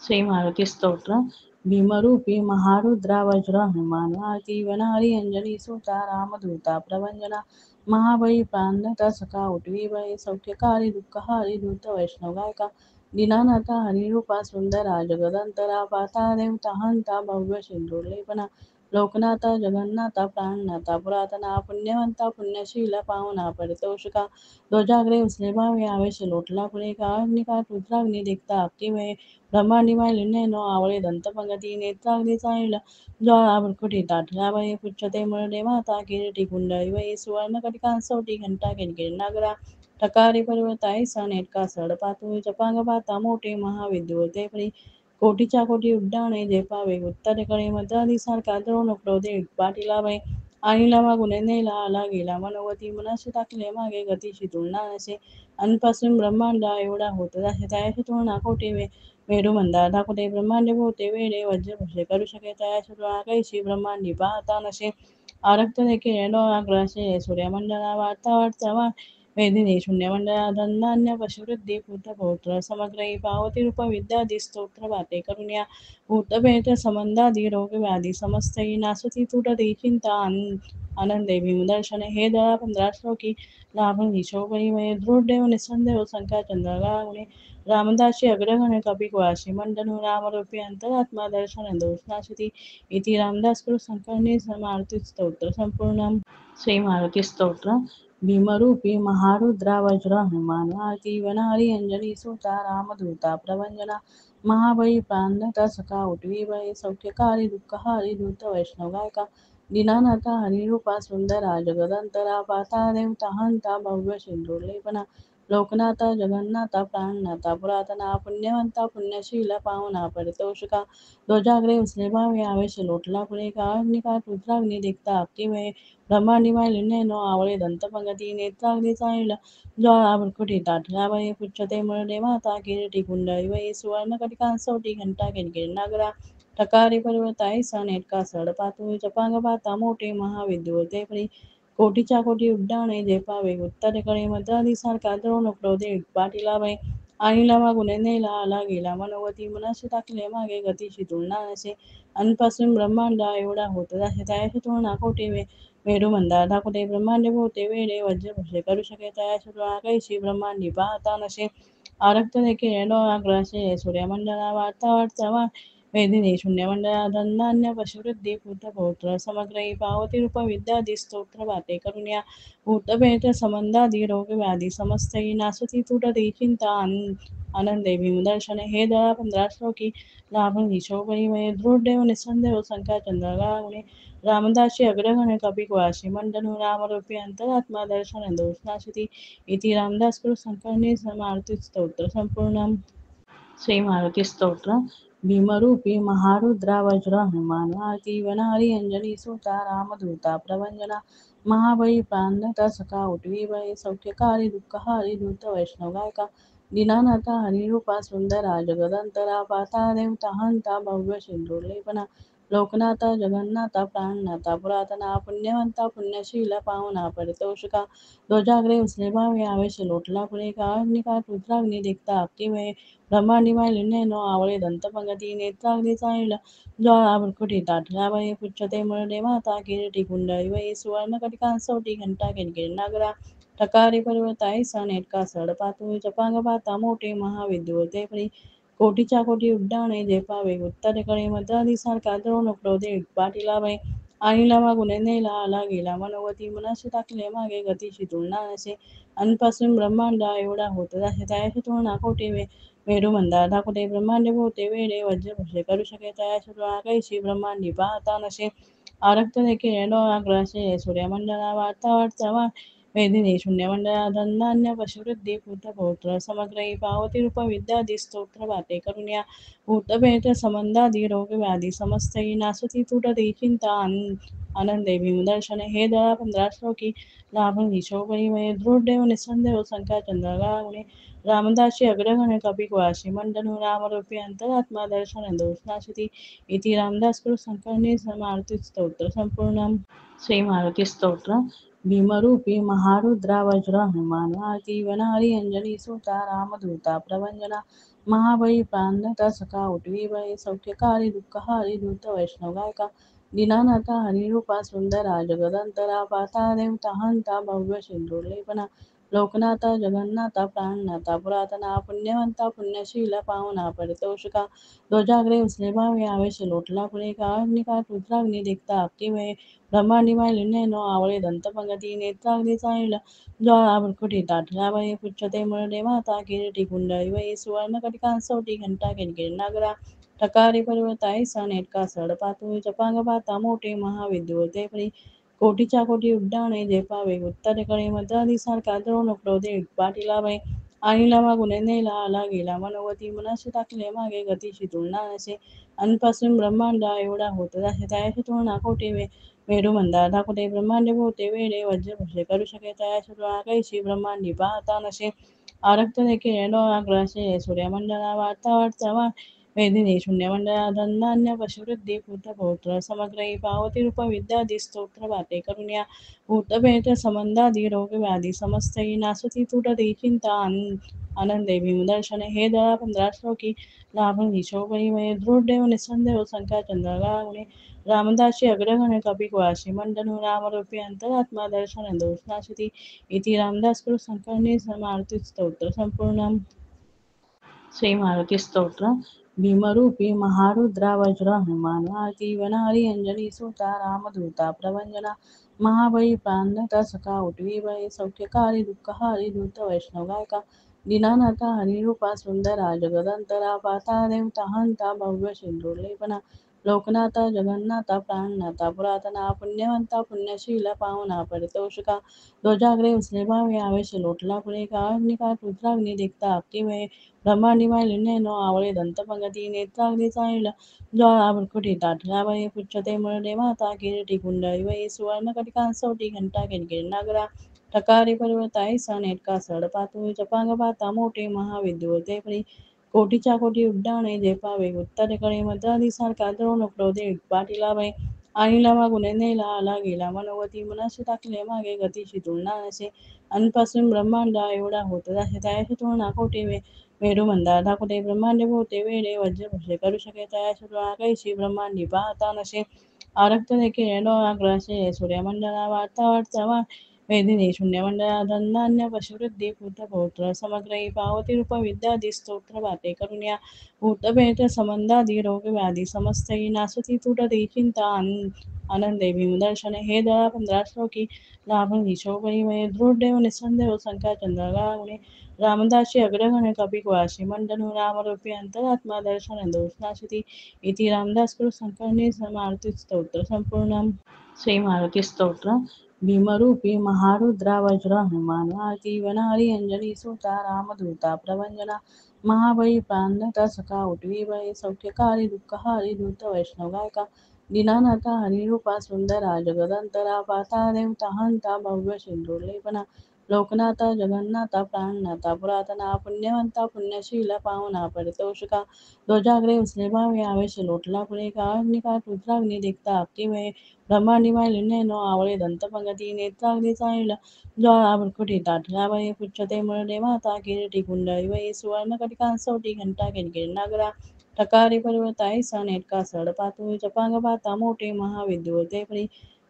ಶ್ರೀ ಮಾರುತಿ ಸ್ತೋತ್ರ ಭೀಮರೂಪಿ ಮಹಾರುದ್ರ ವಜ್ರ ಹನುಮಾನ जीवनारी अंजनी सुता रामदूता प्रवंजना महाबळी प्राणदाता सखा उठवी बळी सौख्यकारी दुःखहारी दूत वैष्णव गायका दीनानाथा हरिरूपा सुंदरा जगदंतरा पाता देवता हंता भव्य सिंधुलेपना लोकनाथा जगन्नाथा प्राणनाथा पुरातना पुण्यवंता पुण्यशीला पावना परितोषिका ध्वजाग्रे उसले भावे आवेश लोटला पुढे काळनिका रुद्राग्नी देखता अक्तिवे ब्रह्मांडिमाय लिन्नेनो आवळे दंतपंगती नेत्राग्नी चाळीला ज्वाळा भृकुटी ताटला बाई पुच्छते मुरडे माता किरीटी कुंडळी बाई सुवर्ण कटिकांसोटी घंटा किणकिणी नागरा ठकारी पर्वताई नेटका सडपातू जपांग पाता मोठे महाविद्युते परी कोटीच्या कोटी उड्डाणे झेपावे उत्तरेकडे मद्रादी सारखा द्रोण क्रोधे पाटीला बाई आणीला मागुने नेला आला गेला मनोवती मनाशी टाकले मागे गतीशी तुलना नसे अनपासून ब्रह्मांडा एवढा होत जासे त्याशी तुलना कोटी मेरू मंदार ठाकुटे ब्रह्मांड भोवते वेडे वज्र भसे करू शके तयाशी तुलना कैशी ब्रह्मांडी पाहता नसे आरक्त देखील डोळा ग्रासे सूर्यमंडला वार्ता वार्ता वेदिनी शून्यमंडला धन्धान्य पशुवृद्धी भूतपौत्र समग्रही पावती रूप विद्यादी स्तोत्र वाटे करुण्या भूतभेद संबंधादी रोग व्याधी समस्तही नासती तुटती चिंता आनंदे भीमदर्शने हे दळा 15 श्लोकी लाभून हिशोबई वये दृढ देव निसंदेव संख्या चंद्रगाळुणे रामदासी अग्रगण्य कपिकुळाशी मंडनु रामरूपी अंतरात्मा दर्शन दोषनाशिती इति रामदास कृत संकर्णी मारुती स्तोत्र संपूर्ण श्री मारुती स्तोत्र भीमरूपी महारुद्रा वज्र हनुमान जीवनारी अंजनी सुता रामदूता प्रवंजना महाबळी प्राणदाता सखा उठवी बळी सौख्यकारी दुःखहारी दूत वैष्णव गायका दीनानाथा हरिरूपा सुंदरा जगदंतरा पाता देवता हंता भव्य सिंधुलेपना लोकनाथा जगन्नाथा प्राणनाथा पुरातना पुण्यवंता पुण्यशीला पावना परितोषिका ध्वजाग्रे उसले भावे आवेश लोटला पुढे काळनिका रुद्राग्नी देखता अक्तिवे ब्रह्मांडिमाय लिन्नेनो आवळे दंतपंगती नेत्राग्नी चाळीला ज्वाळा भृकुटी ताटला बाई पुच्छते मुरडे माता किरीटी कुंडळी बाई सुवर्ण कटिकांसोटी घंटा किणकिणी नागरा ठकारी पर्वताई नेटका सडपातू जपांग पाता मोठे महाविद्युते परी कोटीच्या कोटी उड्डाणे झेपावे उत्तरेकडे मद्रादी सारखा द्रोण क्रोधे पाटीला बाई आणीला मागुने नेला आला गेला मनोवती मनाशी टाकले मागे गतीशी तुलना नसे अनपासून ब्रह्मांडा एवढा होत जासे त्याशी तुलना कोटी मेरू मंदार ठाकुटे ब्रह्मांड भोवते वेडे वज्र भसे करू शके तयाशी तुलना कैशी ब्रह्मांडी पाहता नसे आरक्त देखील डोळा ग्रासे सूर्यमंडला वार्ता वार्ता वेदिनी शून्यमंडला धन्धान्य पशुवृद्धी भूतपौत्र समग्रही पावती रूप विद्यादी स्तोत्र वाटे करुण्या भूतभेद संबंधादी रोग व्याधी समस्तही नासती तुटती चिंता आनंदे भीमदर्शने हे दळा 15 श्लोकी लाभून हिशोबई वये दृढ देव निसंदेव संख्या चंद्रगाळुणे रामदासी अग्रगण्य कपिकुळाशी मंडनु रामरूपी अंतरात्मा दर्शन दोषनाशिती इति रामदास कृत संकर्णी मारुती स्तोत्र संपूर्ण श्री मारुती स्तोत्र भीमरूपी महारुद्रा वज्र हनुमान जीवनारी अंजनी सुता रामदूता प्रवंजना महाबळी प्राणदाता सखा उठवी बळी सौख्यकारी दुःखहारी दूत वैष्णव गायका दीनानाथा हरिरूपा सुंदरा जगदंतरा पाता देवता हंता भव्य सिंधुलेपना लोकनाथा जगन्नाथा प्राणनाथा पुरातना पुण्यवंता पुण्यशीला पावना परितोषिका ध्वजाग्रे उसले भावे आवेश लोटला पुढे काळनिका रुद्राग्नी देखता अक्तिवे ब्रह्मांडिमाय लिन्नेनो आवळे दंतपंगती नेत्राग्नी चाळीला ज्वाळा भृकुटी ताटला बाई पुच्छते मुरडे माता किरीटी कुंडळी बाई सुवर्ण कटिकांसोटी घंटा किणकिणी नागरा ठकारी पर्वताई नेटका सडपातू जपांग पाता मोठे महाविद्युते परी कोटीच्या कोटी उड्डाणे झेपावे उत्तरेकडे मद्रादी सारखा द्रोण क्रोधे पाटीला बाई आणीला मागुने नेला आला गेला मनोवती मनाशी टाकले मागे गतीशी तुलना नसे अनपासून ब्रह्मांडा एवढा होत जासे त्याशी तुलना कोटी मेरू मंदार ठाकुटे ब्रह्मांड भोवते वेडे वज्र भसे करू शके तयाशी तुलना कैशी ब्रह्मांडी पाहता नसे आरक्त देखील डोळा ग्रासे सूर्यमंडला वार्ता वार्ता वेदिनी शून्यमंडला धन्धान्य पशुवृद्धी भूतपौत्र समग्रही पावती रूप विद्यादी स्तोत्र वाटे करुण्या भूतभेद संबंधादी रोग व्याधी समस्तही नासती तुटती चिंता आनंदे भीमदर्शने हे दळा 15 श्लोकी लाभून हिशोबई वये दृढ देव निसंदेव संख्या चंद्रगाळुणे रामदासी अग्रगण्य कपिकुळाशी मंडनु रामरूपी अंतरात्मा दर्शन दोषनाशिती इति रामदास कृत संकर्णी मारुती स्तोत्र संपूर्ण श्री मारुती स्तोत्र भीमरूपी महारुद्रा वज्र हनुमान जीवनारी अंजनी सुता रामदूता प्रवंजना महाबळी प्राणदाता सखा उठवी बळी सौख्यकारी दुःखहारी दूत वैष्णव गायका दीनानाथा हरिरूपा सुंदरा जगदंतरा पाता देवता हंता भव्य सिंधुलेपना लोकनाथा जगन्नाथा प्राणनाथा पुरातना पुण्यवंता पुण्यशीला पावना परितोषिका ध्वजाग्रे उसले भावे आवेश लोटला पुढे काळनिका रुद्राग्नी देखता अक्तिवे ब्रह्मांडिमाय लिन्नेनो आवळे दंतपंगती नेत्राग्नी चाळीला ज्वाळा भृकुटी ताठला वये पुच्छते मुरडे माता किरीटी कुंडळी वये सुवर्ण कटिकांसोटी घंटा किणकिणी नागरा ठकारी पर्वताई नेटका सडपातू जपांग पाता मोठे महाविद्युते परी कोटीच्या कोटी उड्डाणे जे पावे उत्तरेकडे मद्रादी सारखा द्रोण क्रोधे पाटीला वय आणीला मागुने नेला आला गेला मनोवती मनाशी टाकले मागे गतीशी तुलना नसे अनपासून ब्रह्मांडा एवढा होत जासे त्याशी तुलना कोटी मेरू मंदार दाखवते ब्रह्मांड भोवते वेडे वज्र भसे करू शके तयाशी तुलना कैशी ब्रह्मांडी पाहता नसे आरक्त देखील डोळाग्रासे सूर्यमंडला वार्ता वार्ता वेदिनी शून्यमंडला धन्धान्य पशुवृद्धी पुत्र समग्र पावती रूप विद्यादी स्तोत्र वाटे करुण्या भूतभेद संबंधादी रोग व्याधी समस्तही नासती तुटती चिंता आनंदे भीमदर्शने हे दळा 15 श्लोकी लाभून शोभई वये दृढ देव निसंदेव संख्या चंद्रगामुने रामदासी अग्रगण्य कपिकुळाशी मंडनु रामरूपी अंतरात्मा दर्शन दोषनाशिती इति रामदास कृत संकर्णी मारुती स्तोत्र संपूर्ण श्री मारुती स्तोत्र भीमरूपी महारुद्रा वज्र हनुमान जीवनारी अंजनी सुता रामदूता प्रवंजना महाबळी प्राणदाता सखा उठवी बळी सौख्यकारी दुःखहारी दूत वैष्णव गायका दीनानाथा हरिरूपा सुंदरा जगदंतरा पाता देवता हंता भव्य सिंधुलेपना लोकनाथा जगन्नाथा प्राणनाथा पुरातना पुण्यवंता पुण्यशीला पावना परितोषिका ध्वजाग्रे उसले भावे आवेश लोटला पुढे काळनिका रुद्राग्नी देखता अक्तिवे ब्रह्मांडिमाय लिन्नेनो आवळे दंतपंगती नेत्राग्नी चाळीला ज्वाळा भृकुटी ताठला वये पुच्छते मुरडे माता किरीटी कुंडळी वये सुवर्ण कटिकांसोटी घंटा किणकिणी नागरा ठकारी पर्वताई नेटका सडपातू जपांग पाता मोठे महाविद्युते परी कोटीच्या कोटी उड्डाणे जे पावे उत्तरेकडे मद्रादी सारखा द्रोण क्रोधे पाटीला वय आणीला मागुने नेला आला गेला मनोवती मनाशी टाकले मागे गतीशी तुलना नसे अनपासून ब्रह्मांडा एवढा होत जासे त्याशी तुलना कोटी मेरू मंदार दाखवते ब्रह्मांड भोवते वेडे वज्र भसे करू शके तयाशी तुलना कैशी ब्रह्मांडी पाहता नसे आरक्त देखील डोळाग्रासे सूर्यमंडला वार्ता वार्ता वेदिनी शून्यमंडला धन्धान्य पशुवृद्धी पुत्र समग्र पावती रूप विद्यादी स्तोत्र वाटे करुण्या भूतभेद संबंधादी रोग व्याधी समस्तही नासती तुटती चिंता आनंदे भीमदर्शने हे दळा 15 श्लोकी लाभून शोभई वये दृढ देव निसंदेव संख्या चंद्रगामुने रामदासी अग्रगण्य कपिकुळाशी मंडनु रामरूपी अंतरात्मा दर्शन दोषनाशिती इति रामदास कृत संकर्णी मारुती स्तोत्र संपूर्ण श्री मारुती स्तोत्र भीमरूपी महारुद्रा वज्र हनुमान जीवनारी अंजनी सुता रामदूता प्रवंजना महाबळी प्राणदाता सखा उठवी बळी सौख्यकारी दुःखहारी दूत वैष्णव गायका दीनानाथा हरिरूपा सुंदरा जगदंतरा पाता देवता हंता भव्य सिंधुलेपना लोकनाथा जगन्नाथा प्राणनाथा पुरातना पुण्यवंता पुण्यशीला पावना परितोषिका ध्वजाग्रे उसले भावे आवेश लोटला पुढे काळनिका रुद्राग्नी देखता अक्तिवे ब्रह्मांडिमाय लिन्नेनो आवळे दंतपंगती नेत्राग्नी चाळीला ज्वाळा भृकुटी ताठला वये पुच्छते मुरडे माता किरीटी कुंडळी वये सुवर्ण कटिकांसोटी घंटा किणकिणी नागरा ठकारी पर्वताई नेटका सडपातू जपांग पाता मोठे महाविद्युते परी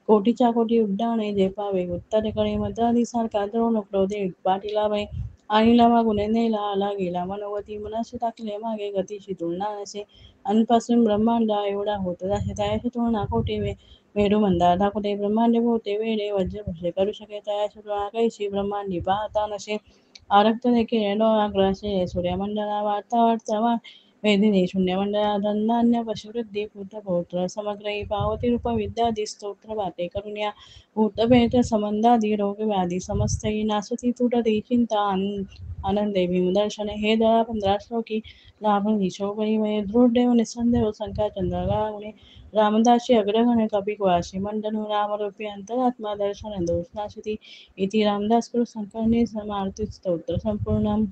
कोटीच्या कोटी उड्डाणे जे पावे उत्तरेकडे मद्रादी सारखा द्रोण क्रोधे पाटीला वय आणीला मागुने नेला आला गेला मनोवती मनाशी टाकले मागे गतीशी तुलना नसे अनपासून ब्रह्मांडा एवढा होत जासे त्याशी तुलना कोटी मेरू मंदार दाखवते ब्रह्मांड भोवते वेडे वज्र भसे करू शके तयाशी तुलना कैशी ब्रह्मांडी पाहता नसे आरक्त देखील डोळाग्रासे सूर्यमंडला वार्ता वार्ता वेदिनी शून्यमंडला धन्धान्य पशुवृद्धी पुत्र समग्र पावती रूप विद्यादी स्तोत्र वाटे करुण्या भूतभेद संबंधादी रोग व्याधी समस्तही नासती तुटती चिंता आनंदे भीमदर्शने हे दळा 15 श्लोकी लाभून शोभई वये दृढ देव निसंदेव संख्या चंद्रगामुने रामदासी अग्रगण्य कपिकुळाशी मंडनु रामरूपी अंतरात्मा दर्शन दोषनाशिती इति रामदास कृत संकर्णी मारुती स्तोत्र संपूर्ण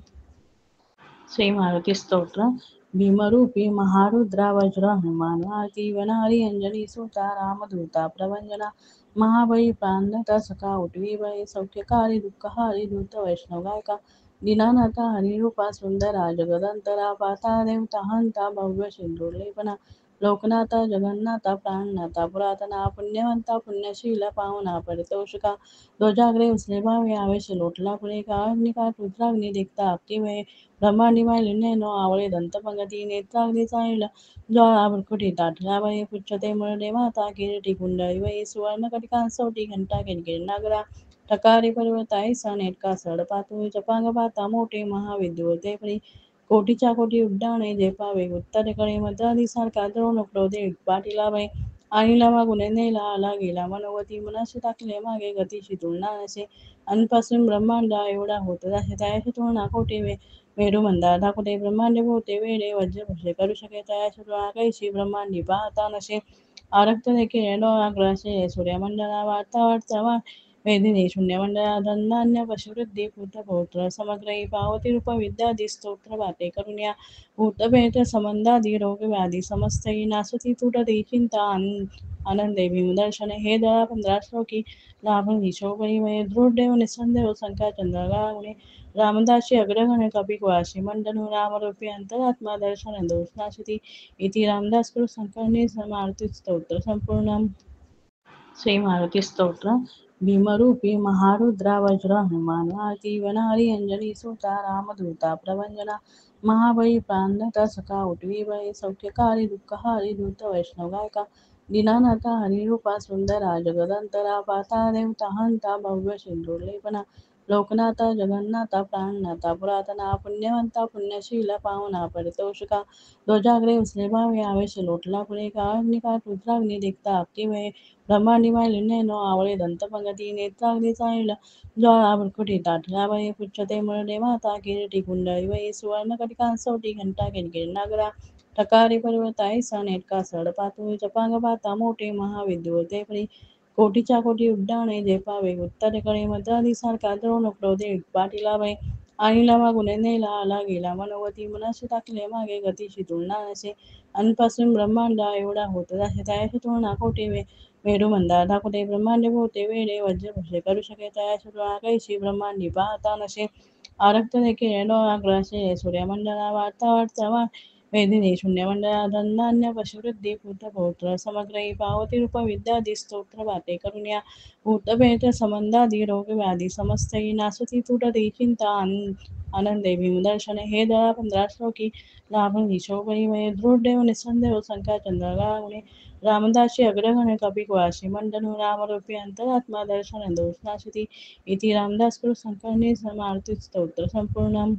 श्री मारुती स्तोत्र भीमरूपी महारुद्रा वज्र हनुमान आरती वनारी अंजनी सुता रामदूता प्रवंजना महाबळी प्राणदाता सखा उठवी बळी सौख्यकारी दुःखहारी दूत वैष्णव गायका दीनानाथा हरिरूपा सुंदरा जगदंतरा पाता देवता हंता भव्य सिंधुलेपना लोकनाथा जगन्नाथा प्राणनाथा पुरातना पुण्यवंता पुण्यशीला पावना परितोषिका ध्वजाग्रे उसले भावे आवेश लोटला पुढे काळनिका रुद्राग्नी देखता अक्तिवे ब्रह्मांडी मायलिन्य नो आवळे दंतपंगती नेत्राग्नी चाळीला ज्वाळा भृकुटी ताटला वये पुच्छते मुरडे माता किरीटी कुंडळी वये सुवर्ण कटिकांसोटी घंटा किणकिण नागरा ठकारी पर्वताई नेटका सडपातू जपांग पाता मोठे महाविद्युते परी कोटीच्या कोटी उड्डाणे जे पावे उत्तरेकडे मद्रादी सारखा द्रोण क्रोधे पाटीला वय आणि मागुने नेला आला गेला मनोवती मनाशी टाकले मागे गतीशी तुलना नसे अनपासून ब्रह्मांडा एवढा होत जसे तयाशी तुलना कोटी मेरू मंदार दाखवते ब्रह्मांड भोवते वेडे वज्र भसे करू शके तयाशी तुलना कैशी ब्रह्मांडी पाहता नसे आरक्त देखील डोळाग्रासे सूर्यमंडला वार्ता वार्ता वेदिनी शून्यमंडळा धन्धान्य पशुवृद्धी पुत्र समग्रही पावती रूप विद्यादी स्तोत्र वाटे करुण्या भूतभेद संबंधादी रोग व्याधी समस्तही नासती तुटती चिंता आनंदे भीमदर्शने हे दळा 15 श्लोकी लाभून शोभई वये दृढ देव निसंदेव संख्या चंद्रगामुने रामदासी अग्रगण्य कपिकुळाशी मंडनु रामरूपी अंतरात्मा दर्शन दोषनाशिती इति रामदास कृत संकर्णी मारुती स्तोत्र संपूर्ण श्री मारुती स्तोत्र भीमरूपी महारुद्रा वज्र हनुमान आरती वनारी अंजनी सुता रामदूता प्रवंजना महाबळी प्राणदाता सखा उठवी बळी सौख्यकारी दुःखहारी दूत वैष्णव गायका दीनानाथा हरिरूपा सुंदरा जगदंतरा पाता देवता हंता भव्य सिंधुलेपना लोकनाथा जगन्नाथा प्राणनाथा पुरातना पुण्यवंता पुण्यशीला पावना परितोषिका ध्वजाग्रे उसले भावे आवेश लोटला पुढे काळनिका रुद्राग्नी देखता अक्तिवे ब्रह्मांडी मायलिन्य नो आवळे दंतपंगती नेत्राग्नी चाळीला ज्वाळा भृकुटी ताटला वये पुच्छते मुरडे माता किरीटी कुंडळी वये सुवर्ण कटिकांसोटी घंटा किणकिण नागरा ठकारी पर्वताई नेटका सडपातू जपांग पाता मोठे महाविद्युते परी कोटीच्या कोटी उड्डाणे जे पावे उत्तरेकडे मद्रादी सारखा द्रोण क्रोधे पाटीला वय आणि मागुने नेला आला गेला मनोवती मनाशी टाकले मागे गतीशी तुलना नसे अनपासून ब्रह्मांडा एवढा होत जसे तयाशी तुलना कोटी मेरू मंदार दाखवते ब्रह्मांड भोवते वेडे वज्र भसे करू शके तयाशी तुलना कैशी ब्रह्मांडी पाहता नसे आरक्त देखील डोळाग्रासे सूर्यमंडला वार्ता वार्ता वेदिनी शून्यमंडळा धन्धान्य पशुवृद्धी पुत्र समग्रही पावती रूप विद्यादी स्तोत्र वाटे करुण्या भूतभेद संबंधादी रोग व्याधी समस्तही नासती तुटती चिंता आनंदे भीमदर्शने हे दळा 15 श्लोकी लाभून शोभई वये दृढ देव निसंदेव संख्या चंद्रगामुने रामदासी अग्रगण्य कपिकुळाशी मंडनु रामरूपी अंतरात्मा दर्शन दोषनाशिती इति रामदास कृत संकर्णी मारुती स्तोत्र संपूर्ण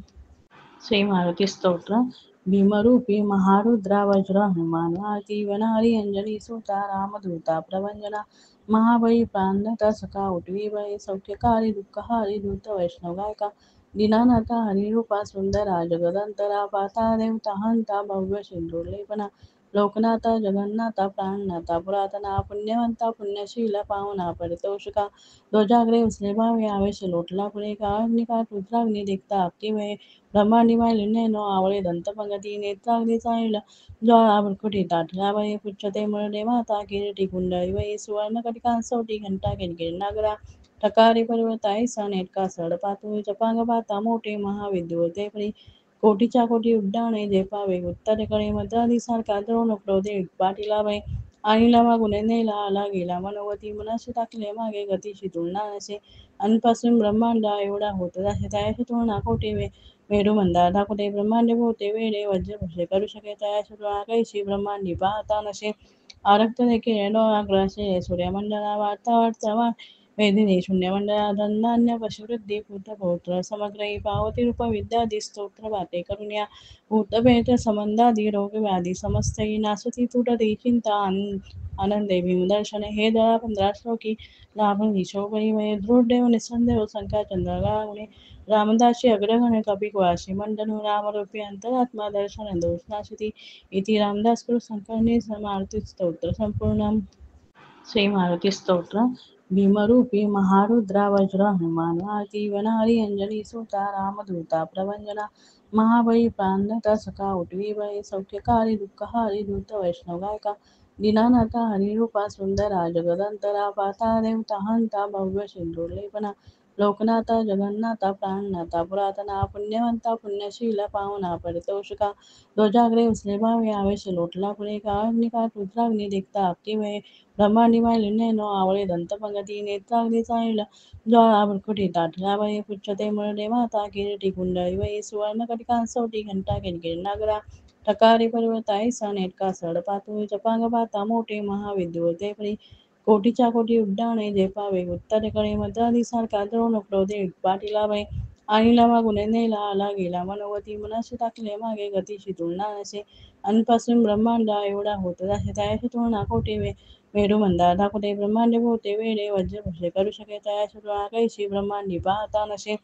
श्री मारुती स्तोत्र भीमरूपी महारुद्रा वज्र हनुमान आरती वनारी अंजनी सुता रामदूता प्रवंजना महाबळी प्राणदाता सखा उठवी बळी सौख्यकारी दुःखहारी दूत वैष्णव गायका दीनानाथा हरिरूपा सुंदरा जगदंतरा पाता देवता हंता भव्य सिंधुलेपना लोकनाथा जगन्नाथा प्राणनाथा पुरातना पुण्यवंता पुण्यशीला पावना परितोषिका ध्वजाग्रे उसले भावे आवेश लोटला पुढे काळनिका रुद्राग्नी देखता अक्तिवे ब्रह्मांडी मायलिन्य नो आवळे दंतपंगती नेत्राग्नी चाळीला ज्वाळा भृकुटी ताटला वये पुच्छते मुरडे माता किरीटी कुंडळी वये सुवर्ण कटिकांसोटी घंटा किणकिण नागरा ठकारी पर्वताई नेटका सडपातू जपांग पाता मोठे महाविद्युते परी कोटीच्या कोटी उड्डाणे जे पावे उत्तरेकडे मद्रादी सारखा द्रोण क्रोधे पाटीला वय आणि मागुने नेला आला गेला मनोवती मनाशी टाकले मागे गतीशी तुलना नसे अनपासून ब्रह्मांडा एवढा होत जसे तयाशी तुलना कोटी मेरू मंदार दाखवते ब्रह्मांड भोवते वेडे वज्र भसे करू शके तयाशी तुलना कैशी ब्रह्मांडी पाहता नसे आरक्त देखील डोळाग्रासे सूर्यमंडला वार्ता वार्ता वेदिनी शून्यमंडळा धन्धान्य पशुवृद्धी पुत्र समग्रही पावती रूप विद्यादी स्तोत्र वाटे करुण्या भूतभेद संबंधादी रोग व्याधी समस्तही नासती तुटती चिंता आनंदे भीमदर्शने हे दळा 15 श्लोकी लाभून शोभई वये दृढ देव निसंदेव संख्या चंद्रगामुने रामदासी अग्रगण्य कपिकुळाशी मंडनु रामरूपी अंतरात्मा दर्शन दोषनाशिती इति रामदास कृत संकर्णी मारुती स्तोत्र संपूर्ण श्री मारुती स्तोत्र भीमरूपी महारुद्रा वज्र हनुमान आरती वनारी अंजनी सुता रामदूता प्रवंजना महाबळी प्राणदाता सखा उठवीबळे सौख्यकारी दुःखहारी धूत वैष्णव गायका दीनानाथा हरिरूपा सुंदरा जगदंतरा पाता देवता हंता भव्य सिंधुलेपना लोकनाथा जगन्नाथा प्राणनाथा पुरातना पुण्यवंता पुण्यशीला पावना परितोषिका ध्वजाग्रे उसले भावे आवेश लोटला पुढे का अग्निकाठ रुद्राग्नी देखता अक्की ब्रह्मांडिमाय लिन्नेनो आवळे दंतपंगती नेत्राग्नी चाळीला ज्वाळा भृकुटी ताटला वये पुच्छते मुरडे माता किरीटी कुंडळी वये सुवर्ण कटिकांसोटी घंटा किणकिण नागरा ठकारी पर्वताई नेटका सड पातू जपांग पाता मोठे महाविद्युते परी कोटीच्या कोटी उड्डाणे जे पावे उत्तरेकडे मद्रादी सारखा द्रोण क्रोधे पाटीला वय आणीला मागुने नेला आला गेला मनोवती मनाशी टाकले मागे गतीशी तुलना नसे अनपासून ब्रह्मांडा एवढा होत जसे त्याशी तुलना कोटी मेरू मंदार धाकुटे ब्रह्मांड भोवते वेडे वज्र भसे करू शके तयाशी तुलना कैशी ब्रह्मांडी पाहता नसे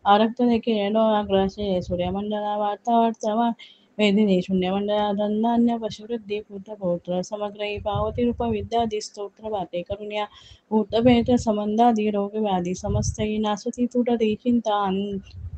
आरक्त देखील डोळाग्रासे सूर्यमंडला वार्ता वार्ता वा वेदिनी शून्यमंडला धनधान्य पशुवृद्धी पुत्रपौत्र समग्र पावती रूप विद्यादी स्तोत्र वाते करुण्या भूतभेद संबंधादी रोग व्याधी समस्तही नासती तुटती चिंता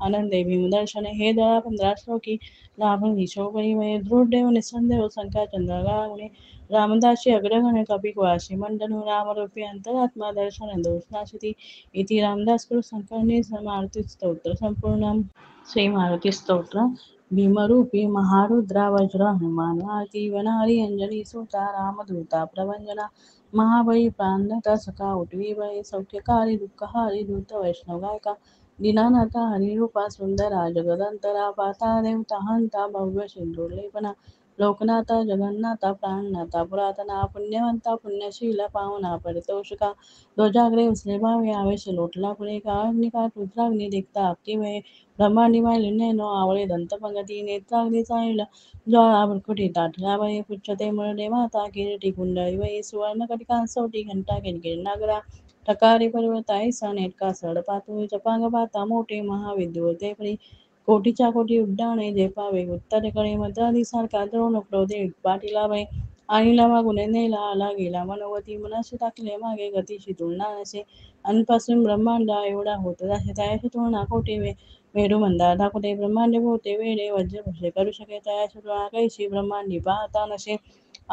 आनंदे भीमदर्शन हे दळा 15 श्लोकी लाभून हिशोबई वये दृढदेव निसंदेव संख्या चंद्रगा गुणे रामदासी अग्रगण कपिकवासी मंडनु रामरूपी अंतरात्मा दर्शन दोषनाशिती इति रामदास कृत संकर्णी मारुती स्तोत्र संपूर्ण श्री मारुती स्तोत्र भीमरूपी महारुद्रा वज्र हनुमान आरती वनहरी अंजनी सुता रामदूता प्रवंजना महाबळी प्राणदाता सखा उठवीबळे सौख्यकारी दुःखहारी धूत वैष्णव गायका दीनानाथा हरिरूपा सुंदरा जगदंतरा पाता देवता हंता भव्य सिंधुलेपना लोकनाथा जगन्नाथा प्राणनाथा पुरातना पुण्यवंता पुण्यशीला पावना परितोषिका ध्वजाग्रे उसले भावे आवेश लोटला पुढे का अग्निकाठ रुद्राग्नी देखता अक्की ब्रह्मांडिमाय लिन्नेनो आवळे दंतपंगती नेत्राग्नी चाळीला ज्वाळा भृकुटी ताटला वये पुच्छते मुरडे माता किरीटी कुंडळी वये सुवर्ण कटिकांसोटी घंटा किणकिण नागरा ठकारी पर्वताई नेटका सड पातू जपांग पाता मोठे महाविद्युते परी कोटीच्या कोटी उड्डाणे जे पावे उत्तरेकडे मद्रादी सारखा द्रोण क्रोधे पाटीला वय आणीला मागुने नेला आला गेला मनोवती मनाशी टाकले मागे गतीशी तुलना नसे अनपासून ब्रह्मांडा एवढा होत जसे त्याशी तुलना कोटी मेरू मंदार धाकुटे ब्रह्मांड भोवते वेडे वज्र भसे करू शके तयाशी तुलना कैशी ब्रह्मांडी पाहता नसे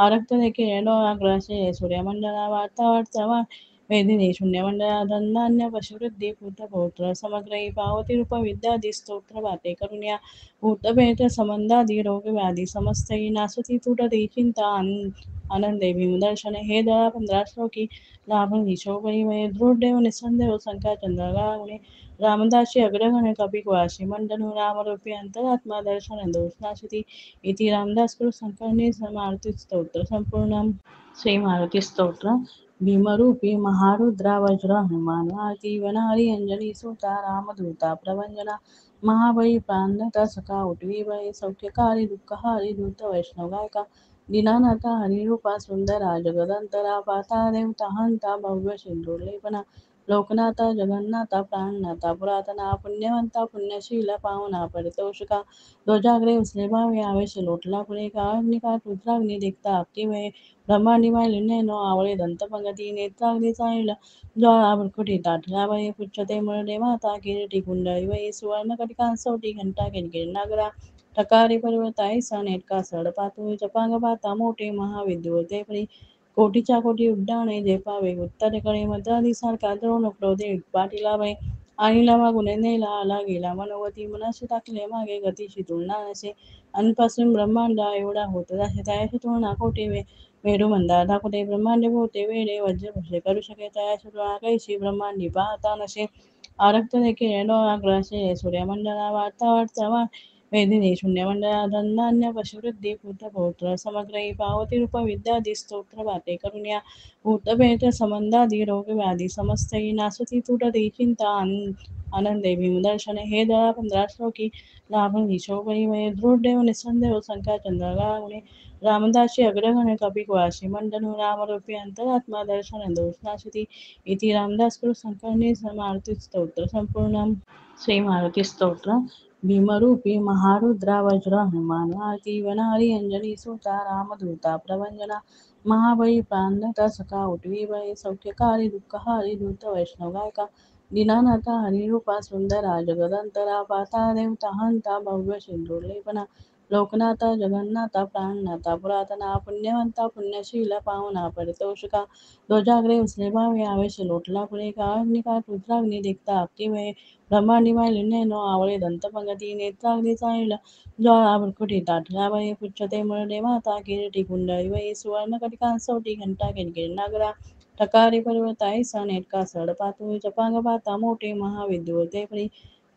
आरक्त देखील डोळाग्रासे सूर्यमंडला वार्ता वार्ता वा वेदिनी शून्यमंडला धनधान्य पशुवृद्धी पुत्रपौत्र समग्र पावती रूप विद्यादी स्तोत्र वाते करुण्या भूतभेद संबंधादी रोग व्याधी समस्तही नासती तुटती चिंता आनंदे भीमदर्शन हे दळा 15 श्लोकी लाभून हिशोबई वये दृढदेव निसंदेव संख्या चंद्रगा गुणे रामदासी अग्रगण कपिकवासी मंडनु रामरूपी अंतरात्मा दर्शन दोषनाशिती इति रामदास कृत संकर्णी मारुती स्तोत्र संपूर्ण श्री मारुती स्तोत्र भीमरूपी महारुद्रा वज्र हनुमान आरती वनहरी अंजनी सुता रामदूता प्रवंजना महाबळी प्राणदाता सखा उठवीबळे सौख्यकारी दुःखहारी धूत वैष्णव गायका दीनानाथा हरिरूपा सुंदरा जगदंतरा पाता देवता हंता भव्य सिंधुलेपना लोकनाथा जगन्नाथा प्राणनाथा पुरातना पुण्यवंता पुण्यशीला पावना परितोषिका ध्वजाग्रे उसले भावे आवेश लोटला पुढे का अग्निकाठ रुद्राग्नी देखता अक्की ब्रह्मांडिमाय लिन्नेनो आवळे दंतपंगती नेत्राग्नी चाळीला ज्वाळा भृकुटी ताटला वये पुच्छते मुरडे माता किरीटी कुंडळी वये सुवर्ण कटिकांसोटी घंटा किणकिण नागरा ठकारी पर्वताई नेटका सड पातू जपांग पाता मोठे महाविद्युते परी कोटीच्या कोटी उड्डाणे जे पावे उत्तरेकडे मद्रादी सारखा द्रोण क्रोधे पाटीला वय आणीला मागुने नेला आला गेला मनोवती मनाशी टाकले मागे गतीशी तुलना नसे अनपासून ब्रह्मांडा एवढा होत जसे त्याशी तुलना कोटी मेरू मंदार धाकुटे ब्रह्मांड भोवते वेडे वज्र भसे करू शके तयाशी तुलना कैशी ब्रह्मांडी पाहता नसे आरक्त देखील डोळाग्रासे सूर्यमंडला वार्ता वार्ता वा वेदिनी शून्यमंडला धनधान्य पशुवृद्धी पुत्रपौत्र समग्र पावती रूप विद्यादी स्तोत्र वाते करुण्या भूतभेद संबंधादी रोग व्याधी समस्तही नासती तुटती चिंता आनंदे भीमदर्शन हे दळा 15 श्लोकी लाभून हिशोबई वये दृढदेव निसंदेव संख्या चंद्रगा गुणे रामदासी अग्रगण कपिकवासी मंडनु रामरूपी अंतरात्मा दर्शन दोषनाशिती इति रामदास कृत संकर्णी मारुती स्तोत्र संपूर्ण श्री मारुती स्तोत्र भीमरूपी महारुद्रा वज्र हनुमान आरती वनहरी अंजनी सुता रामदूता प्रवंजना महाबळी प्राणदाता सखा उठवीबळे सौख्यकारी दुःखहारी धूत वैष्णव गायका दीनानाथा हरिरूपा सुंदरा जगदंतरा पाता देवता हंता भव्य सिंधुर्लेपना लोकनाथा जगन्नाथा प्राणनाथा पुरातना पुण्यवंता पुण्यशीला पावना परितोषिका ध्वजाग्रे उसले भावे आवेश लोटला पुढे काळनिका रुद्राग्नी देखता अक्तिमय ब्रह्मांडिमय लिन्नेनो आवळे दंतपंगती नेत्राग्नी चाळीला ज्वाळा भृकुटी ताटल्या वये पुच्छते मुरडे माता किरीटी कुंडळी वये सुवर्ण कटिकांसोटी घंटा किणकिणी नागरा ठकारी पर्वताई नेटका सडपातू जपांग पाता मोठे महाविद्युते परी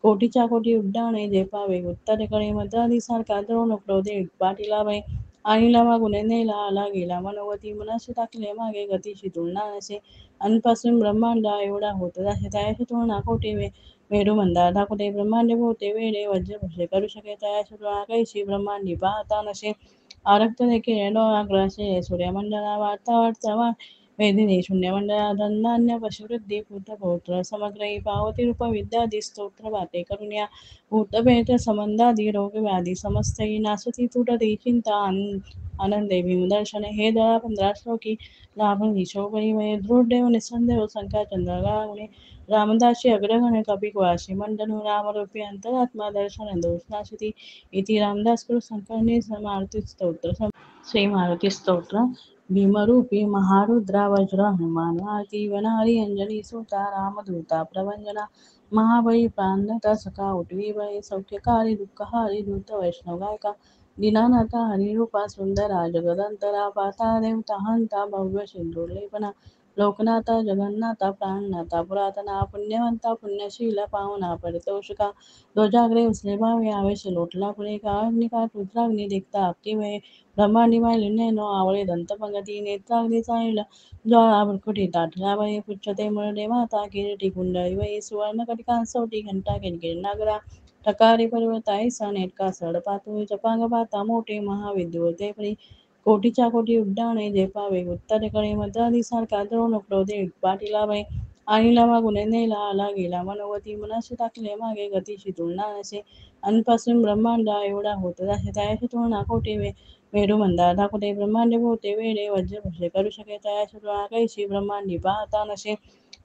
कोटीच्या कोटी उड्डाणे झेपावे उत्तरेकडे मद्रादी सारखा द्रोण क्रोधे पाटीला बाई आणि लवा गुन्हे नेला आला गेला मनोवती मनाशी टाकले मागे गतीशी तुलना नसे अनपासून ब्रह्मांडा एवढा होत जसे त्याशी तुलना कोटी मेरू मंदार दाखवते ब्रह्मांडे भोवते वेडे वज्र भसे करू शके तयाशी तुलना कैशी ब्रह्मांडी पाहता नसे आरक्त देखील डोळाग्रासे सूर्यमंडला वार्ता वार्ता वा वेदिनी शून्यमंडला धन्धान्य पशुवृद्धी भूतपौत्र समग्रही पावती रूप विद्यादी स्तोत्र वाते करुण्या भूतभेद संबंधादी रोग व्याधी समस्तही नासती तुटती चिंता आनंदे भीमदर्शने हे दळा 15 श्लोकी लाभून हिशोबरी वये दृढदेव निसंदेव संख्या चंद्रगा गुणे रामदासी अग्रगण कपिकुळाशी मंडनु रामरूपी अंतरात्मा दर्शन दोष नाशिती इति रामदास कृत संकर्णी मारुती स्तोत्र श्री मारुती स्तोत्र भीमरूपी महारुद्रा वज्र हनुमान आरती वनारी अंजनी सुता रामदूता प्रवंजना महाबळी प्राणदाता सखा उठवी बळे सौख्यकारी दुःखहारी दूत वैष्णव गायका दीनानाथा हरिरूपा सुंदरा जगदंतरा पाता देवता हंता भव्य सिंधुर्लेपना लोकनाथा जगन्नाथा प्राणनाथा पुरातना पुण्यवंता पुण्यशीला पावना परितोषिका ध्वजाग्रे उसले भावे आवेश लोटला पुढे काळनिका रुद्राग्नी देखता अक्तिमय ब्रह्मांडिमय लिन्नेनो आवळे दंतपंगती नेत्राग्नी चाळीला ज्वाळा भृकुटी ताटल्या वये पुच्छते मुरडे माता किरीटी कुंडळी वये सुवर्ण कटिकांसोटी घंटा किणकिणी नागरा ठकारी पर्वताई नेटका सडपातू जपांग पाता मोठे महाविद्युते परी कोटीच्या कोटी उड्डाणे झेपावे उत्तरेकडे मद्रादी सारखा द्रोण क्रोधे पाटीला बाई आणि लवा गुन्हे नेला आला गेला मनोवती मनाशी टाकले मागे गतीशी तुलना नसे अनपासून ब्रह्मांडा एवढा होत जसे त्याशी तुलना कोटी मेरू मंदार दाखवते ब्रह्मांडे भोवते वेडे वज्र भसे करू शके तयाशी तुलना कैशी ब्रह्मांडी पाहता नसे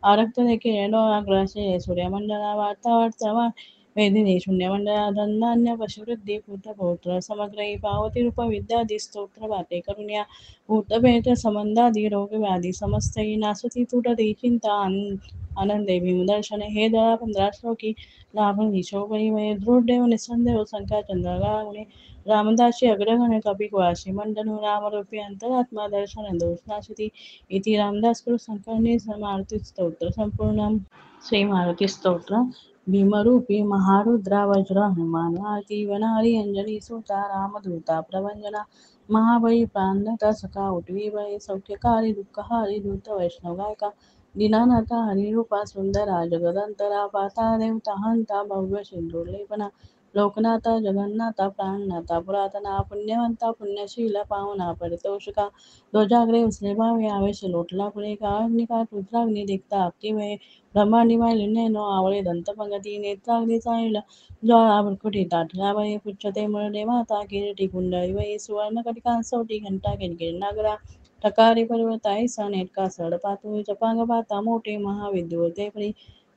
आरक्त देखील डोळाग्रासे सूर्यमंडला वार्ता वार्ता वा वेदिनी शून्यमंडला धन्धान्य पशुवृद्धी भूतपौत्र समग्रही पावती रूप विद्यादी स्तोत्र वाते करुण्या भूतभेद संबंधादी रोग व्याधी समस्तही नासती तुटती चिंता आनंदे भीमदर्शने हे दळा 15 श्लोकी लाभून हिशोबरी वये दृढदेव निसंदेव संख्या चंद्रगा गुणे रामदासी अग्रगण कपिकुळाशी मंडनु रामरूपी अंतरात्मा दर्शन दोष नाशिती इति रामदास कृत संकर्णी मारुती स्तोत्र संपूर्ण श्री मारुती स्तोत्र भीमरूपी महारुद्रा वज्र हनुमान आरती वनारी अंजनी सुता रामदूता प्रवंजना महाबळी प्राणदाता सखा उठवी बळे सौख्यकारी दुःखहारी दूत वैष्णव गायका दीनानाथा हरिरूपा सुंदरा जगदंतरा पाता देवता हंता भव्य सिंधुर्लेपना लोकनाथा जगन्नाथा प्राणनाथा पुरातना पुण्यवंता पुण्यशीला पावना परितोषिका ध्वजाग्रे उसले भावे आवेश लोटला पुढे काळनिका रुद्राग्नी देखता अक्तिमय ब्रह्मांडिमय लिन्नेनो आवळे दंतपंगती नेत्राग्नी चाळीला ज्वाळा भृकुटी ताटल्या वये पुच्छते मुरडे माता किरीटी कुंडळी वये सुवर्ण कटिकांसोटी घंटा किणकिणी नागरा ठकारी पर्वताई नेटका सडपातू जपांग पाता मोठे महाविद्युते परी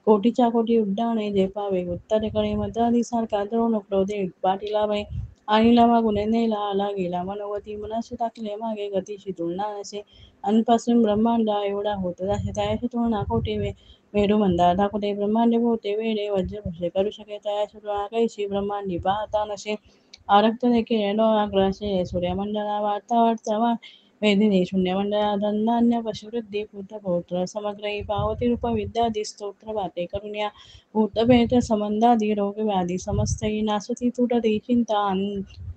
कोटीच्या कोटी उड्डाणे झेपावे उत्तरेकडे मद्रादी सारखा द्रोण क्रोधे पाटीला बाई आणि लवा गुन्हे नेला आला गेला मनोवती मनाशी टाकले मागे गतीशी तुलना नसे अनपासून ब्रह्मांडा एवढा होत जसे त्याशी तुलना कोटी मेरू मंदार दाखवते ब्रह्मांडे भोवते वेडे वज्र भसे करू शके तयाशी तुलना कैशी ब्रह्मांडी पाहता नसे आरक्त देखील डोळाग्रासे सूर्यमंडला वार्ता वार्ता वा वेदिनी शून्यमंडला धन्धान्य पशुवृद्धी भूतपौत्र समग्रही पावती रूप विद्यादी स्तोत्र वाते करुण्या भूतभेद संबंधादी रोग व्याधी समस्तही नासती तुटती चिंता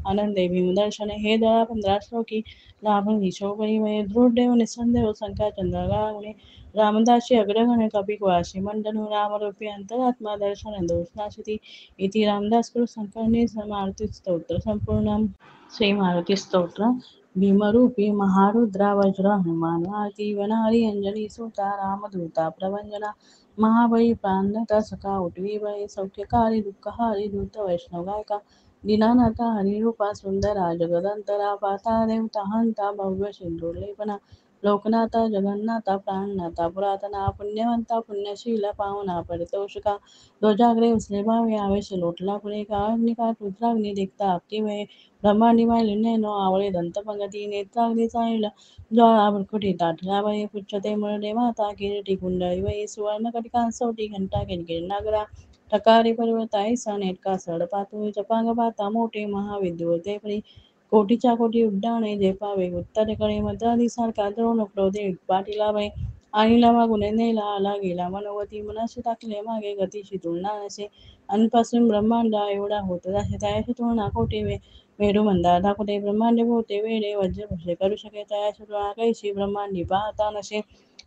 आनंदे भीमदर्शने हे दळा 15 श्लोकी लाभून हिशोबरी वये दृढदेव निसंदेव संख्या चंद्रगा गुणे रामदासी अग्रगण कपिकुळाशी मंडनु रामरूपी अंतरात्मा दर्शन दोष नाशिती इति रामदास कृत संकर्णी मारुती स्तोत्र संपूर्ण श्री मारुती स्तोत्र भीमरूपी महारुद्रा वज्र हनुमान आरती वनारी अंजनी सुता रामदूता प्रवंजना महाबळी प्राणदाता सखा उठवी बळे सौख्यकारी दुःखहारी दूत वैष्णव गायका दीनानाथा हरिरूपा सुंदरा जगदंतरा पाता देवता हंता भव्य सिंधुर्लेपना लोकनाथा जगन्नाथा प्राणनाथा पुरातना पुण्यवंता पुण्यशीला पावना परितोषिका ध्वजाग्रे उसले भावे आवेश लोटला पुणे काळनिकाट रुद्राग्नी दिखता अक्तिमये ब्रह्मांडिमय लिन्नेनो आवळे दंतपंगती नेत्राग्नी चाळीला ज्वाळा भृकुटी ताटला वये पुच्छते मुरडे माता किरीटी कुंडळी वये सुवर्ण कटिकांसोटी घंटा किणकिणी नागरा ठकारे पर्वताई नेटका सडपातू जपांग पाता मोठे महाविद्युते परी कोटीच्या कोटी उड्डाणे जे पावे उत्तरेकडे मद्रादी सारखा द्रोण क्रोधे पाटीला वय आणि मागून नेला आला गेला मनोवती मनाशी टाकले मागे गतीची तुलना नसे अनपासून ब्रह्मांडा एवढा होत आहे त्याची तुलना कोटी मेरू मंदार दाखवते ब्रह्मांड भोवते वेडे वज्र भसे करू शके तयाची तुलना कैशी ब्रह्मांडी पाहता नसे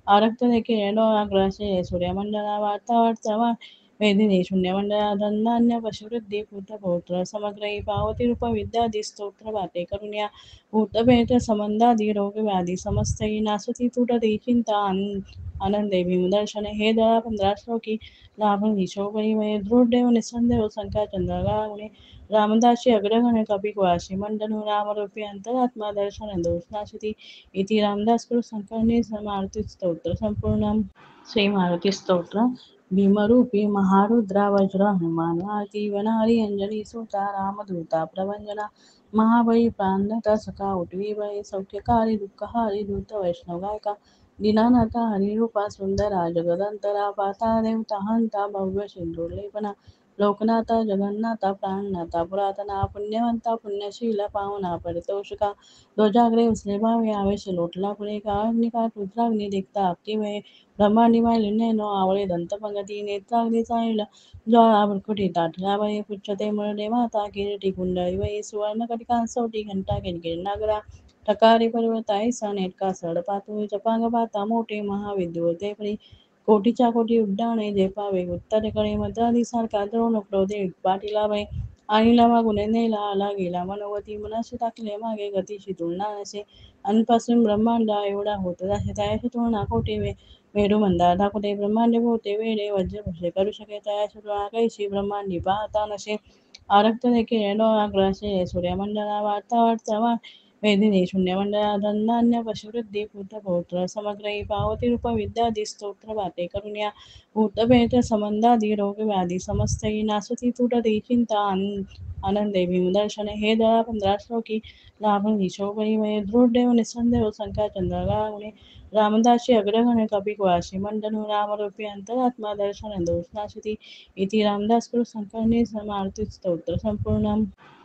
आरक्त देखील डोळाग्रासे सूर्यमंडला वार्ता वार्ता वेदिनी शून्यमंडळा धन्धान्य पशुवृद्धी भूतपौत्र समग्रही पावती रूप विद्यादी स्तोत्र वाटे करुण्या भूतभेद संबंधादी रोग व्याधी समस्तही नासती तुटती चिंता आनंदे भीमदर्शने हे दळा 15 श्लोकी लाभून शोभई वये दृढ देव निसंदेव संख्या चंद्रगाळा रामदासी अग्रगण्य कपिकुळाशी मंडनु रामरूपी अंतरात्मा दर्शन दोषनाशिती इति रामदास कृत संकर्णी मारुती स्तोत्र संपूर्ण श्री मारुती स्तोत्र भीमरूपी महारुद्रा वज्र हनुमान आरती वनारी अंजनी सुता रामदूता प्रवंजना महाबळी प्राणदाता सखा उठवी बळी सौख्यकारी दुःखहारी दूत वैष्णव गायका दीनानाथा हरिरूपा सुंदरा जगदंतरा पाता देवता हंता भव्य सिंधुर्लेपना लोकनाथा जगन्नाथा प्राणनाथा पुरातना पुण्यवंता पुण्यशीला पावना परितोषिका ध्वजाग्रे उसले भावे आवेश लोटला पुणे काळनिकाट रुद्राग्नी दिखता अक्तिमये ब्रह्मांडिमय लिन्नेनो आवळे दंतपंगती नेत्राग्नी चाळीला ज्वाळा भृकुटी ताटला वये पुच्छते मुरडे माता किरीटी कुंडळी वये सुवर्ण कटिकांसोटी घंटा किणकिणी नागरा ठकारे पर्वताई नेटका सडपातू जपांग पाता मोठे महाविद्युते परी कोटीच्या कोटी उड्डाणे जे पावे उत्तरेकडे मद्रादी सारखा द्रोण क्रोधे पाटीला वय आणि मागून नेला आला गेला मनोवती मनाशी टाकले मागे गतीची तुलना नसे अनपासून ब्रह्मांडा एवढा होत आहे त्याची तुलना कोटी मेरू मंदार दाखवते ब्रह्मांड भोवते वेडे वज्र भसे करू शके तयाची तुलना कैशी ब्रह्मांडी पाहता नसे आरक्त देखील डोळाग्रासे सूर्यमंडला वार्ता वार्ता वेदिनी शून्यमंडळा धन्धान्य पशुवृद्धी भूतपौत्र समग्रही पावती रूप विद्यादी स्तोत्र वाटे करुण्या भूतभेद संबंधादी रोग व्याधी समस्तही नासती तुटती चिंता आनंदे भीमदर्शने हे दळा 15 श्लोकी लाभून शोभई वये दृढ देव निसंदेव संख्या चंद्रगाळा रामदासी अग्रगण्य कपिकुळाशी मंडनु रामरूपी अंतरात्मा दर्शन दोषनाशिती इति रामदास कृत संकर्णी मारुती स्तोत्र संपूर्ण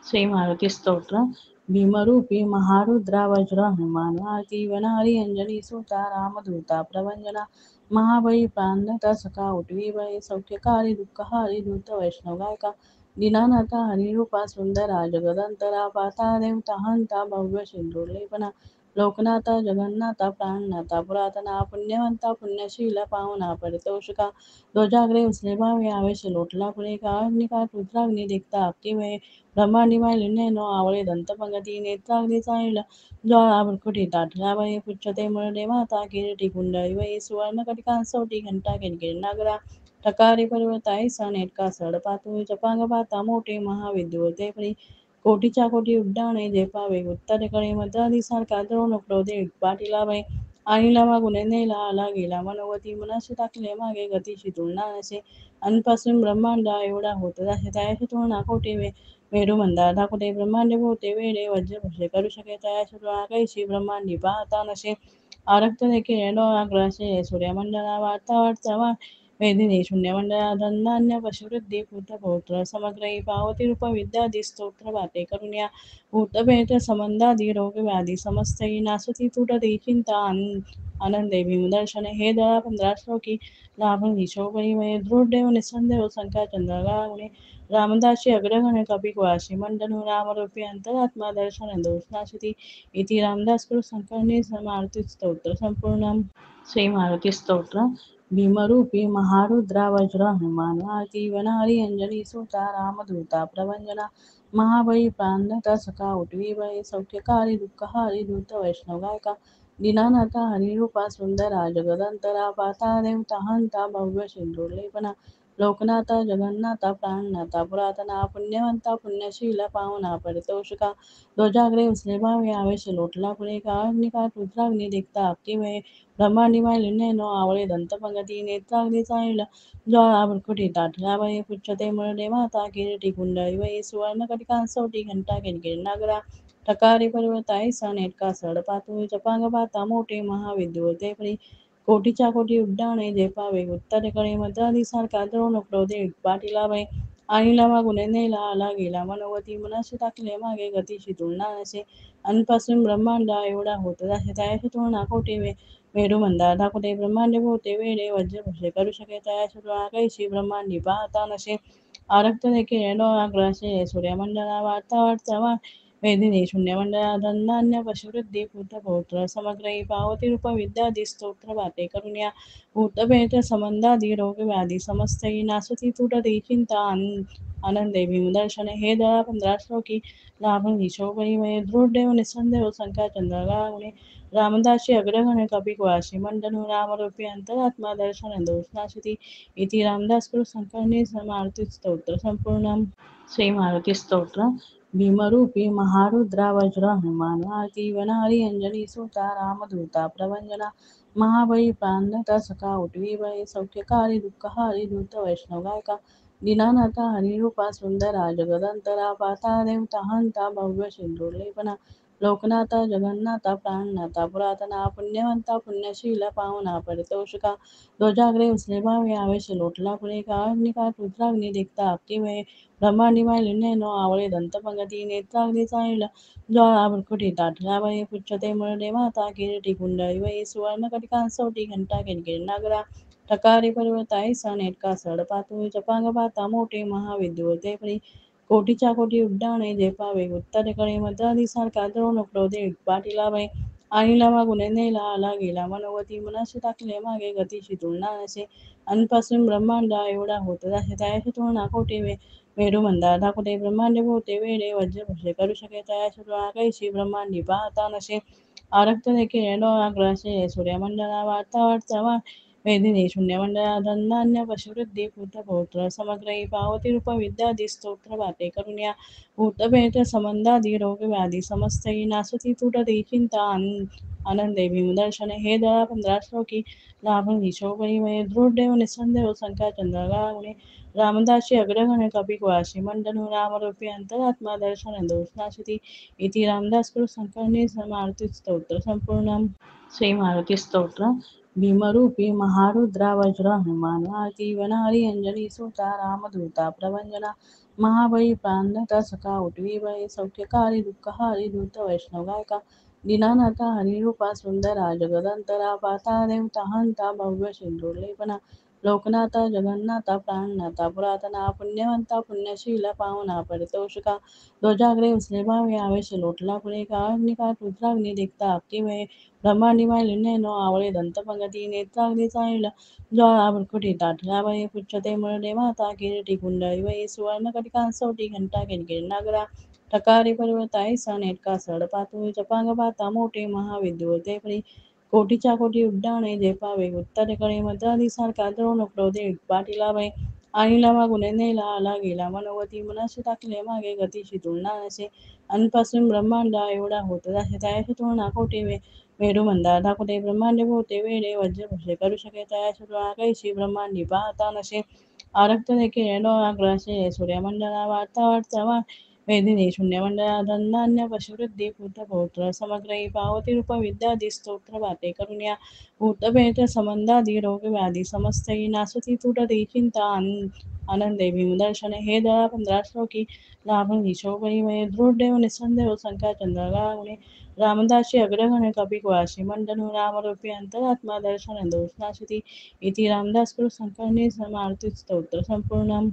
श्री मारुती स्तोत्र भीमरूपी महारुद्रा वज्र हनुमान आरती वनारी अंजनी सुता रामदूता प्रवंजना महाबळी प्राणदाता सखा उठवी बळी सौख्यकारी दुःखहारी दूत वैष्णव गायका दीनानाथा हरिरूपा सुंदरा जगदंतरा पाता देवता हंता भव्य सिंधुर्लेपना लोकनाथा जगन्नाथा प्राणनाथा पुरातना पुण्यवंता पुण्यशीला पावना परितोषिका ध्वजाग्रे उसले भावे आवेश लोटला पुणे काळनिकाट रुद्राग्नी दिखता अक्तिमये ब्रह्मांडिमय लिन्नेनो आवळे दंतपंगती नेत्राग्नी चाळीला ज्वाळा भृकुटी ताटला वये पुच्छते मुरडे माता किरीटी कुंडळी वये सुवर्ण कटिकांसोटी घंटा किणकिणी नागरा ठकारे पर्वताई नेटका सडपातू जपांग पाता मोठे महाविद्युते परी कोटीच्या कोटी उड्डाणे जे पावे उत्तरेकडे मद्रादी सारखा द्रोण क्रोधे पाटीला वय आणि मागून नेला आला गेला मनोवती मनाशी टाकले मागे गतीची तुलना नसे अनपासून ब्रह्मांडा एवढा होत आहे त्याची तुलना कोटी मेरू मंदार दाखवते ब्रह्मांड भोवते वेडे वज्र भसे करू शके तयाची तुलना कैशी ब्रह्मांडी पाहता नसे आरक्त देखील डोळाग्रासे सूर्यमंडला वार्ता वार्ता वेदिनी शून्यमंडळा धन्धान्य पशुवृद्धी भूतपौत्र समग्रही पावती रूप विद्यादी स्तोत्र वाटे करुण्या भूतभेद संबंधादी रोग व्याधी समस्तही नासती तुटती चिंता आनंदे भीमदर्शने हे दळा 15 श्लोकी लाभून शोभई वये दृढ देव निसंदेव संख्या चंद्रगाळा रामदासी अग्रगण्य कपिकुळाशी मंडनु रामरूपी अंतरात्मा दर्शन दोषनाशिती इति रामदास कृत संकर्णी मारुती स्तोत्र संपूर्ण श्री मारुती स्तोत्र भीमरूपी महारुद्रा वज्र हनुमान आरती वनारी अंजनी सुता रामदूता प्रवंजना महाबळी प्राणदाता सखा उठवी बळी सौख्यकारी दुःखहारी दूत वैष्णव गायका दीनानाथा हरिरूपा सुंदरा जगदंतरा पाता देवता हंता भव्य सिंधुर्लेपना लोकनाथा जगन्नाथा प्राणनाथा पुरातना पुण्यवंता पुण्यशीला पावना परितोषिका ध्वजाग्रे उचले भावे आवेश लोटला पुढे काळनिकाट रुद्राग्नी देखता अक्तिमये ब्रह्मांडिमाय लिन्नेनो आवळे दंतपंगती नेत्राग्नी चाळीला ज्वाळा भृकुटी ताटल्या वये पुच्छते मुरडे माता किरीटी कुंडळी वये सुवर्ण कटिकांसोटी घंटा किणकिण नागरा ठकारी पर्वताई नेटका सडपातू जपांग पाता मोठे महाविद्युते परी कोटीच्या कोटी उड्डाणे झेपावे उत्तरेकडे मद्रादीसारखा द्रोण क्रोधे पाटीला बाई आणीला मागुने नेला आला गेला मनोवती मनाशी टाकले मागे गतीशी तुलना नसे अनपासून ब्रह्मांडा एवढा होत जासे त्याशी तुलना कोटी मेरू मंदार ठाकुटे ब्रह्मांडे भोवते वेडे वज्र भसे करू शके तयाशी तुलना कैशी ब्रह्मांडी पाहता नसे आरक्त देखील डोळाग्रासे सूर्यमंडला वार्ता वार्ता वेदिनी शून्यमंडळा धन्धान्य पशुवृद्धी भूतपौत्र समग्रही पावती रूप विद्यादी स्तोत्र वाटे करुण्या भूतभेद संबंधादी रोग व्याधी समस्तही नासती तुटती चिंता आनंदे भीमदर्शने हे दळा 15 श्लोकी लाभंगी शोभई वये दृढदेव निसंदेव संख्या चंद्रगाळा रामदासी अग्रगण्य कपिकुळाशी मंडनु रामरूपी अंतरात्मा दर्शन दोषनाशिती इति रामदास कृत संकर्णी मारुती स्तोत्र संपूर्ण श्री मारुती स्तोत्र भीमरूपी महारुद्रा वज्र हनुमान आरती वनहरी अंजनी सुता रामदूता प्रवंजना महाबळी प्राणदाता सखा उठवी बळी सौख्यकारी दुःखहारी दूत वैष्णव गायका दीनानाथा हरिरूपा सुंदरा जगदंतरा पाता देवता हंता भव्य सिंधुलेपना लोकनाथा जगन्नाथा प्राणनाथा पुरातना पुण्यवंता पुण्यशीला पावना परितोषिका ध्वजाग्रे उचले भावे आवेश लोटला पुढे काळनिकाट रुद्राग्नी देखता अक्तिमये ब्रह्मांडिमाय लिन्नेनो आवळे दंतपंगती नेत्राग्नी चाळीला ज्वाळा भृकुटी ताटल्या वये पुच्छते मुरडे माता किरीटी कुंडळी वये सुवर्ण कटिकांसोटी घंटा किणकिण नागरा ठकारी पर्वताई नेटका सडपातू जपांग पाता मोठे महाविद्युते परी कोटीच्या कोटी उड्डाणे झेपावे उत्तरेकडे मद्रादीसारखा द्रोण क्रोधे पाटीला बाई आणीला मागुने नेला आला गेला मनोवती मनाशी टाकले मागे गतीशी तुलना नसे अनपासून ब्रह्मांडा एवढा होत जासे त्याशी तुलना कोटी मेरू मंदार ठाकुटे ब्रह्मांडे भोवते वेडे वज्र भसे करू शके तयाशी तुलना कैशी ब्रह्मांडी पाहता नसे आरक्त देखील डोळाग्रासे सूर्यमंडला वार्ता वार्ता वेदिनी शून्यमंडळा धन्धान्य पशुवृद्धी भूतपौत्र समग्रही पावती रूप विद्यादी स्तोत्र वाटे करुण्या भूतभेद संबंधादी रोग व्याधी समस्तही नासती तुटती चिंता आनंदे भीमदर्शने हे दळा 15 श्लोकी लाभंगी शोभई वये दृढदेव निसंदेव संख्या चंद्रगाळा रामदासी अग्रगण्य कपिकुळाशी मंडनु रामरूपी अंतरात्मा दर्शन दोषनाशिती इति रामदास कृत संकर्णी मारुती स्तोत्र संपूर्ण श्री मारुती स्तोत्र भीमरूपी महारुद्रा वज्र हनुमान आरती वनहरी अंजनी सुता रामदूता प्रवंजना महाबळी प्राणदाता सखा उठवी बळी सौख्यकारी दुःखहारी दूत वैष्णव गायका दीनानाथा हरिरूपा सुंदरा जगदंतरा पाता देवता हंता भव्य सिंधुलेपना लोकनाथा जगन्नाथा प्राणनाथा पुरातना पुण्यवंता पुण्यशीला पावना परितोषिका ध्वजाग्रे उचले भावे आवेश लोटला पुढे काळनिकाट रुद्राग्नी देखता अक्तिमये ब्रह्मांडिमाय लिन्नेनो आवळे दंतपंगती नेत्राग्नी चाळीला ज्वाळा भृकुटी ताटल्या वये पुच्छते मुरडे माता किरीटी कुंडळी वये सुवर्ण कटिकांसोटी घंटा किणकिण नागरा ठकारी पर्वताई नेटका सडपातू जपांग पाता मोठे महाविद्युते परी कोटीच्या कोटी उड्डाणे झेपावे उत्तरेकडे मद्रादीसारखा द्रोण क्रोधे पाटीला बाई आणीला मागुने नेला आला गेला मनोवती मनाशी टाकले मागे गतीशी तुलना नसे अनपासून ब्रह्मांडा एवढा होत जासे त्याशी तुलना कोटी मेरू मंदार ठाकुटे ब्रह्मांडे भोवते वेडे वज्र भसे करू शके तयाशी तुलना कैशी ब्रह्मांडी पाहता नसे आरक्त देखील डोळाग्रासे सूर्यमंडला वार्ता वार्ता वेदिनी शून्यमंडळा धन्धान्य पशुवृद्धी भूतपौत्र समग्रही पावती रूप विद्यादी स्तोत्र वाटे करुण्या भूतभेद संबंधादी रोग व्याधी समस्तही नासती तुटती चिंता आनंदे भीमदर्शने हे दळा 15 श्लोकी लाभंगी शोभई वये दृढदेव निसंदेव संख्या चंद्रगाळा रामदासी अग्रगण्य कपिकुळाशी मंडनु रामरूपी अंतरात्मा दर्शन दोषनाशिती इति रामदास कृत संकर्णी मारुती स्तोत्र संपूर्ण